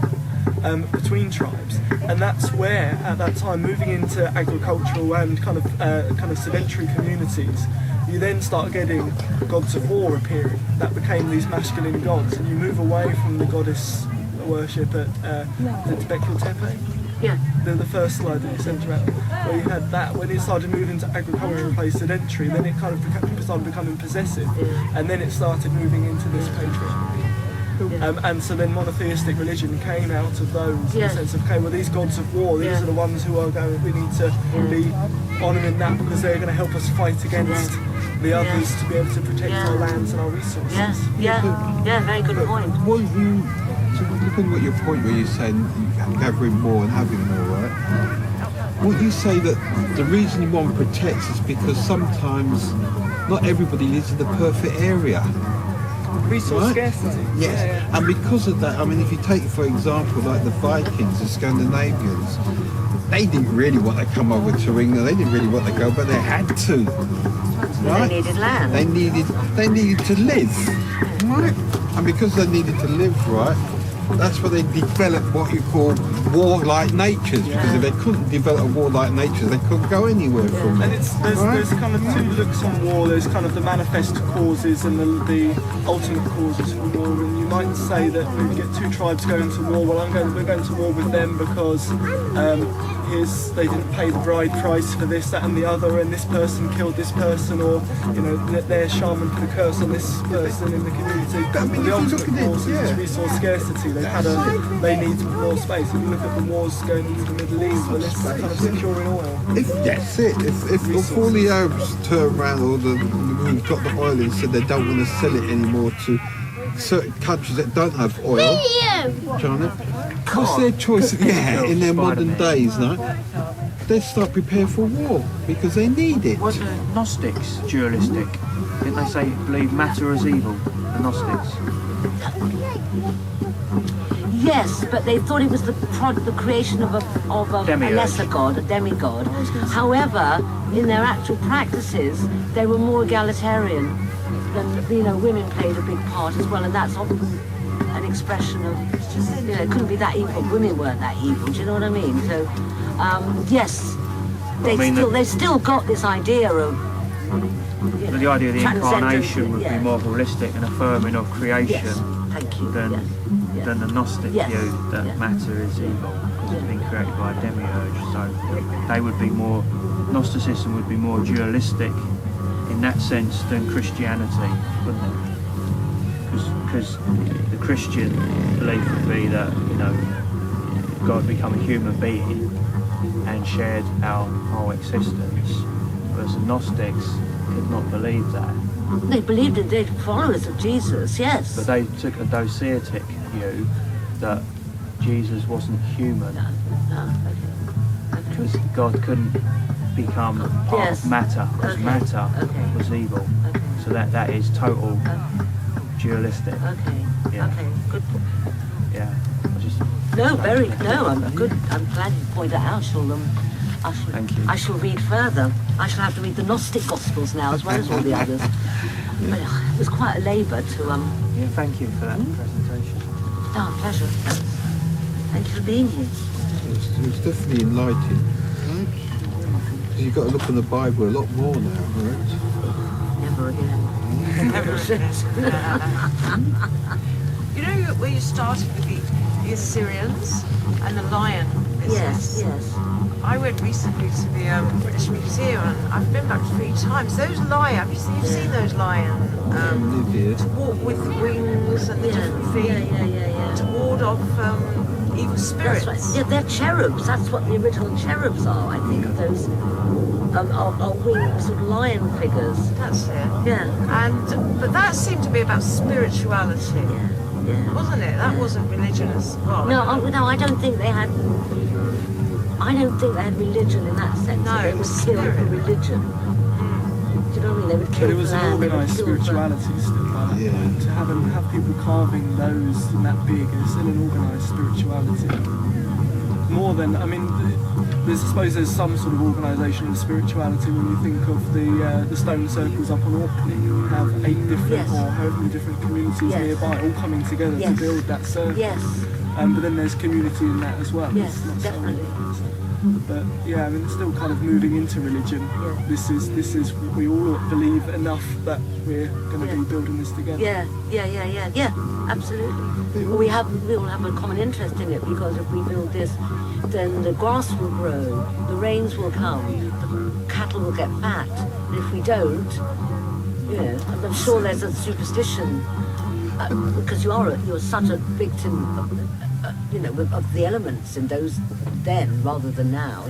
between tribes. And that's where, at that time, moving into agricultural and kind of sedentary communities, you then start getting gods of war appearing. That became these masculine gods, and you move away from the goddess worship at the Tibetli Tepe. Yeah. The first slide that you sent around, where you had that, when it started moving to agricultural place sedentary, then it kind of started becoming possessive, and then it started moving into this patriarchy. And so then monotheistic religion came out of those, in the sense of, okay, well these gods of war, these are the ones who are going, we need to be honouring that because they're going to help us fight against the others to be able to protect our lands and our resources. Yeah, very good point. What you, so looking at your point where you're saying gathering more and having more, right? Would you say that the reason you want to protect is because sometimes not everybody lives in the perfect area? Resource Right? scarcity. Yes, and because of that, I mean, if you take, for example, like the Vikings, the Scandinavians, they didn't really want to come over to England. They didn't really want to go, but they had to. Right? They needed land. They needed to live, right? And because they needed to live, right, that's why they developed what you call warlike natures. Because if they couldn't develop warlike natures, they couldn't go anywhere from And it. there's kind of two looks on war. There's kind of the manifest causes and the ultimate causes for war. And you might say that when you get two tribes going to war, well, we're going to war with them because they didn't pay the bride price for this, that, and the other, and this person killed this person, or their shaman put a curse on this person in the community. I mean, The if you look ultimate at it, cause is resource scarcity. They need more space. If you look at the wars going into the Middle East, well, it's kind of securing oil. That's it. If all the Arabs turn around, or who've got the oil and said they don't want to sell it anymore to certain countries that don't have oil, Johnny, what's their choice? Yeah, in their modern days, no? They start preparing for war because they need it. Were the Gnostics dualistic? Didn't they say believe matter is evil? The Gnostics. Yes, but they thought it was the creation of a Demiurge. lesser god, a demigod. However, in their actual practices, they were more egalitarian. Than women played a big part as well, and that's often an expression of it couldn't be that evil. Women weren't that evil. Do you know what I mean? So, yes, they still got this idea of. But the idea of the incarnation would yeah. be more holistic and affirming of creation Thank you. than the Gnostic Yes. view that Yeah. matter is evil because it's been created by a demiurge. So they would be more, Gnosticism would be more dualistic in that sense than Christianity, wouldn't it? Because the Christian belief would be that God became a human being and shared our whole existence, whereas the Gnostics could not believe that. They believed in the followers of Jesus, yes. But they took a docetic view that Jesus wasn't human Okay. because God couldn't become part Yes. of matter because Okay. matter Okay. was evil. Okay. So that is total dualistic. Okay. Yeah. Okay. Good. Yeah. I'm good. I'm glad you pointed that out. Thank you. I shall read further. I shall have to read the Gnostic Gospels now as well as all the others. But it was quite a labour to Yeah, thank you for that presentation. Oh, pleasure. Thank you for being here. It's definitely enlightening. Right? 'Cause you've got to look in the Bible a lot more now, right? Never again. Never since. You know where you started with the Assyrians and the lion business? Yes. I went recently to the British Museum and I've been back 3 times. Those lions, you've seen those lions Libya. walk with wings and the different feet Yeah. to ward off evil spirits. That's right. Yeah, they're cherubs. That's what the original cherubs are, I think, of those are wings of lion figures. That's it. Yeah. But that seemed to be about spirituality. Yeah. Yeah. Wasn't it? That wasn't religion as well. No, I don't think they had. I don't think they had religion in that sense. No, They it would was kill for spirit. religion. Do you know what I mean? They would kill But it was for an land, they would organised kill for- spirituality still. Like, Yeah. To have people carving those and that big is still an organised spirituality. More than, I mean, I suppose there's some sort of organisation in spirituality when you think of the stone circles up on Orkney. You have 8 different Yes. or however many different communities Yes. nearby all coming together Yes. to build that circle. Yes, But then there's community in that as well. yes, It's not so- definitely. But yeah, I mean, it's still kind of moving into religion. Yeah. This is we all believe enough that we're going to Yeah. be building this together. Yeah, absolutely. We all have a common interest in it, because if we build this, then the grass will grow, the rains will come, the cattle will get fat. And if we don't, I'm sure there's a superstition, because you're such a victim of the elements in those then rather than now.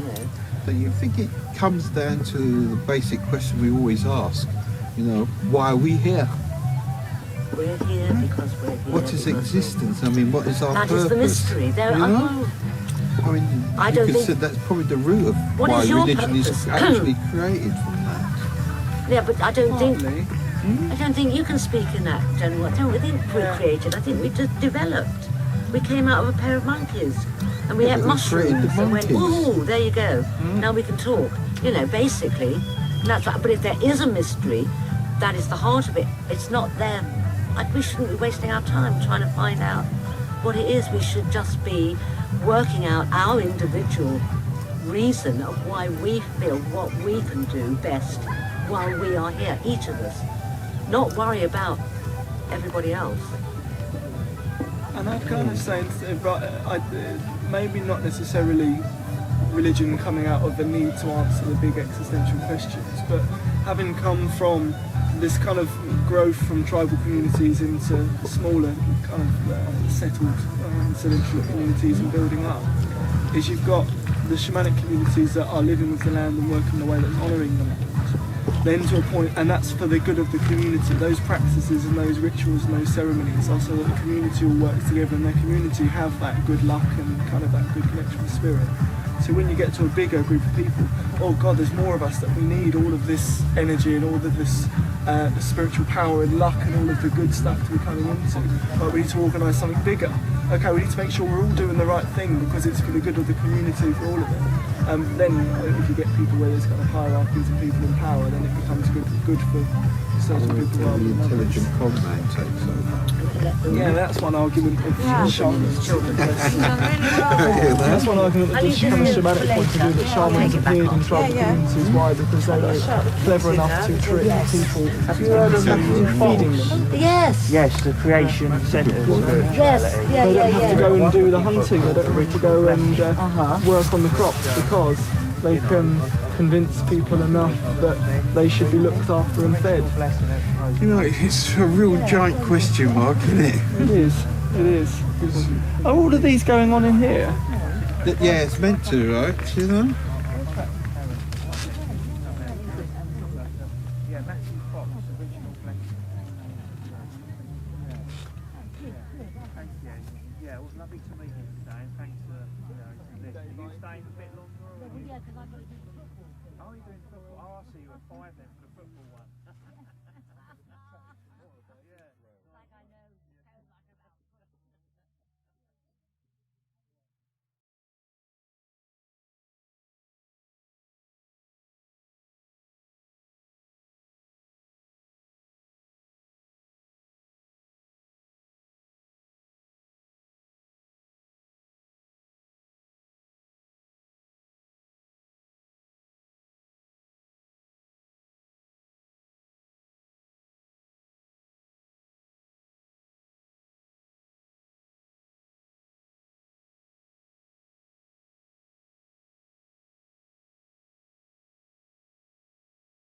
So you think it comes down to the basic question we always ask, why are we here? We're here because we're here. What is because existence? I mean, what is our That purpose? is the mystery. There, You know? I mean, I you don't could think- say that's probably the root of What why is your religion is purpose? actually created from that. Yeah, but I don't think Partly. I don't think you can speak in that general. I don't think we created. I think we just developed. We came out of a pair of monkeys, and we Yeah, ate but we created mushrooms the and went, monkeys. "Ooh, there you go. Now we can talk." Basically, and that's right. But if there is a mystery, that is the heart of it. It's not there. We shouldn't be wasting our time trying to find out what it is. We should just be working out our individual reason of why we feel what we can do best while we are here, each of us. Not worry about everybody else. And I'd kind of say, maybe not necessarily religion coming out of the need to answer the big existential questions, but having come from this kind of growth from tribal communities into smaller kind of settled sedentary communities and building up, is you've got the shamanic communities that are living with the land and working in a way that's honouring the land. Then to a point, and that's for the good of the community. Those practices and those rituals and those ceremonies are so that the community all works together and their community have that good luck and kind of that good connection with spirit. So when you get to a bigger group of people, oh God, there's more of us that we need all of this energy and all of this spiritual power and luck and all of the good stuff to be coming into. But we need to organise something bigger. Okay, we need to make sure we're all doing the right thing because it's for the good of the community, for all of it. Then if you get people where there's kind of hierarchies and people in power, then it becomes good for certain people rather The than others. intelligent conman takes over. Yeah, that's one argument of shamans. Children. That's one argument that just from a shamanic point of view that shamans appeared in tribal communities. Why? Because they were clever enough to trick people into feeding them. Yes. Yes, the creation centre of spirituality. Yes. Yeah. They don't have to Yeah. go and do the hunting. They don't have to go and work on the crops because they can convince people enough that they should be looked after and fed. It's a real giant question mark, isn't it? It is. It is. Are all of these going on in here? Yeah, it's meant to, right? Yeah, it was lovely to meet you today, and thanks for listening. Are you staying a bit longer? Or are you... Oh, you're doing football. Oh, I'll see you at 5 then for the football one.